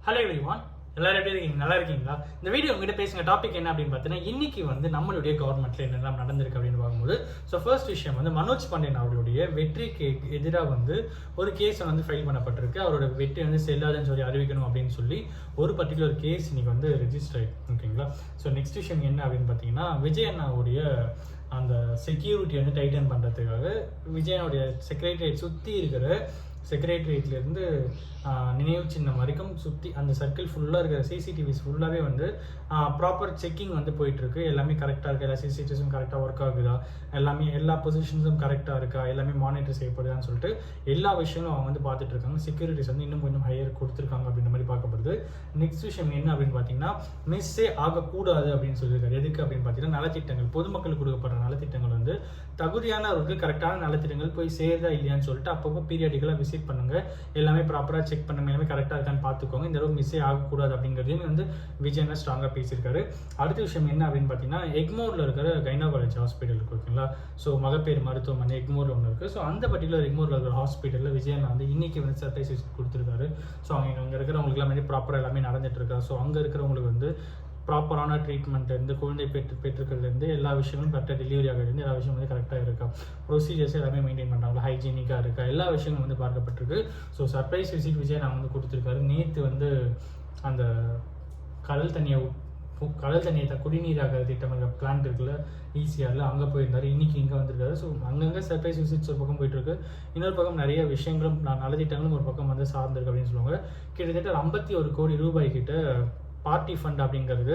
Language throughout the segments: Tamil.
ஹலோ எவ்ரிவான், எல்லாரும் எப்படி இருக்கீங்க? நல்லா இருக்கீங்களா? இந்த வீடியோ உங்ககிட்ட பேசுகிற டாபிக் என்ன அப்படின்னு பார்த்தீங்கன்னா, இன்னைக்கு வந்து நம்மளுடைய கவர்மெண்ட்ல என்னெல்லாம் நடந்திருக்கு அப்படின்னு பார்க்கும்போது, ஸோ ஃபர்ஸ்ட் விஷயம் வந்து மனோஜ் பாண்டியன் அவருடைய வெற்றிக்கு எதிராக வந்து ஒரு கேஸ் வந்து ஃபைல் பண்ணப்பட்டிருக்கு. அவரோட வெற்றி வந்து செல்லாதுன்னு சொல்லி அறிவிக்கணும் அப்படின்னு சொல்லி ஒரு பர்டிகுலர் கேஸ் இன்னைக்கு வந்து ரெஜிஸ்டர் ஆயிருக்கு. ஓகேங்களா? ஸோ நெக்ஸ்ட் விஷயம் என்ன அப்படின்னு பார்த்தீங்கன்னா, விஜய் அண்ணாவுடைய அந்த செக்யூரிட்டி வந்து டைட்டன் பண்ணுறதுக்காக விஜயனுடைய செக்ரட்டரியேட் சுற்றி இருக்கிற செக்ரட்டரியேட்லேருந்து நினைவு சின்னம் வரைக்கும் சுற்றி அந்த சர்க்கிள் ஃபுல்லாக இருக்கிற சிசிடிவிஸ் ஃபுல்லாகவே வந்து ப்ராப்பர் செக்கிங் வந்து போயிட்டுருக்கு. எல்லாமே கரெக்டாக இருக்கா, எல்லா சிசிடிவிஸும் கரெக்டாக ஒர்க் ஆகுதா, எல்லா பொசிஷன்ஸும் கரெக்டாக இருக்கா, எல்லாமே மானிட்டர் செய்யப்படுதான்னு சொல்லிட்டு எல்லா விஷயங்களும் அவங்க வந்து பார்த்துட்டு இருக்காங்க. செக்யூரிட்டிஸ் வந்து இன்னும் கொஞ்சம் ஹையர் கொடுத்துருக்காங்க அப்படின்ற மாதிரி பார்க்கப்படுது. நெக்ஸ்ட் விஷயம் என்ன அப்படின்னு பார்த்தீங்கன்னா, மிஸ்ஸே ஆகக்கூடாது அப்படின்னு சொல்லியிருக்காரு. எதுக்கு அப்படின்னு பார்த்தீங்கன்னா, நலத்திட்டங்கள் பொதுமக்களுக்கு கொடுக்கப்படுற நலத்திட்டங்கள் வந்து தகுதியானவர்களுக்கு கரெக்டான நலத்திட்டங்கள் போய் சேருதா இல்லையான்னு சொல்லிட்டு அப்பப்போ பீரியாடிக்கலாக விசிட் பண்ணுங்க, எல்லாமே ப்ராப்பராக செக் பண்ணுங்க, எல்லாமே கரெக்டாக இருக்கான்னு பார்த்துக்கோங்க. இந்த அளவுக்கு மிஸ்ஸே ஆகக்கூடாது அப்படிங்கிறதையும் வந்து விஜய் ஸ்ட்ராங்காக பேசியிருக்காரு. அடுத்த விஷயம் என்ன அப்படின்னு பார்த்தீங்கன்னா, எக்மோரில் இருக்கிற கைனகாலஜி ஹாஸ்பிட்டல் இருக்கு, ஓகேங்களா? ஸோ மகப்பேறு மருத்துவமனை எக்மோரில் ஒன்று இருக்குது. ஸோ அந்த பர்டிகுலர் எக்மோரில் இருக்கிற ஹாஸ்பிட்டலில் விஜய் வந்து இன்னைக்கு வந்து சர்ப்ரைஸ் விசிட் கொடுத்துருக்காரு. ஸோ அங்கே இருக்கிறவங்களுக்கு எல்லாமே ப்ராப்பராக எல்லாமே நடந்துட்டு இருக்கா, ஸோ அங்கே இருக்கிறவங்களுக்கு வந்து ப்ராப்பரான ட்ரீட்மெண்ட் இருந்து குழந்தை பெற்றுக்கிறதுலேருந்து எல்லா விஷயங்களும் கரெக்டாக டெலிவரி ஆகிறதுலேருந்து எல்லா விஷயம் வந்து கரெக்டாக இருக்கா, ப்ரொசீஜர்ஸ் எல்லாமே மெயின்டைன் பண்ணுறாங்களா, ஹைஜீனிக்காக இருக்கா, எல்லா விஷயங்களும் வந்து பார்க்கப்பட்டிருக்கு. ஸோ சர்ப்ரைஸ் விசிட் விஜய் நான் வந்து கொடுத்துருக்காரு. நேற்று வந்து அந்த கடல் தண்ணியை குடிநீராக திட்டம் பிளான்ட் இருக்குல்ல ஈசிஆரில், அங்கே போயிருந்தார். இன்னைக்கு இங்கே வந்திருக்காரு. ஸோ அங்கங்கே சர்ப்ரைஸ் விசிட்ஸ் ஒரு பக்கம் போயிட்டு இருக்கு, இன்னொரு பக்கம் நிறைய விஷயங்களும் நலத்திட்டங்களும் ஒரு பக்கம் வந்து சார்ந்திருக்கு அப்படின்னு சொல்லுவாங்க. கிட்டத்தட்ட 51 கோடி ரூபாய் கிட்ட பார்ட்டி ஃபண்ட் அப்படிங்கிறது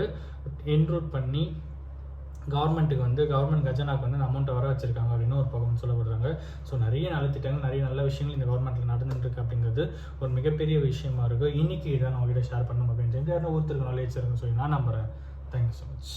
என்ரூட் பண்ணி கவர்மெண்ட்டுக்கு வந்து கவர்மெண்ட் கஜனாக்கு வந்து அமௌண்ட்டை வர வச்சிருக்காங்க அப்படின்னு ஒரு பக்கம் சொல்லப்படுறாங்க. ஸோ நிறைய நலத்திட்டங்கள் நிறைய நல்ல விஷயங்கள் இந்த கவர்மெண்ட்டில் நடந்துருக்கு அப்படிங்கிறது ஒரு மிகப்பெரிய விஷயமா இருக்குது. இன்னைக்கு இதை நான் உங்ககிட்ட ஷேர் பண்ணணும் அப்படின்னு சொல்லி ஒருத்தருக்கு நாலேஜ் இருக்குன்னு சொல்லி நான் நம்புகிறேன். Thank you so much.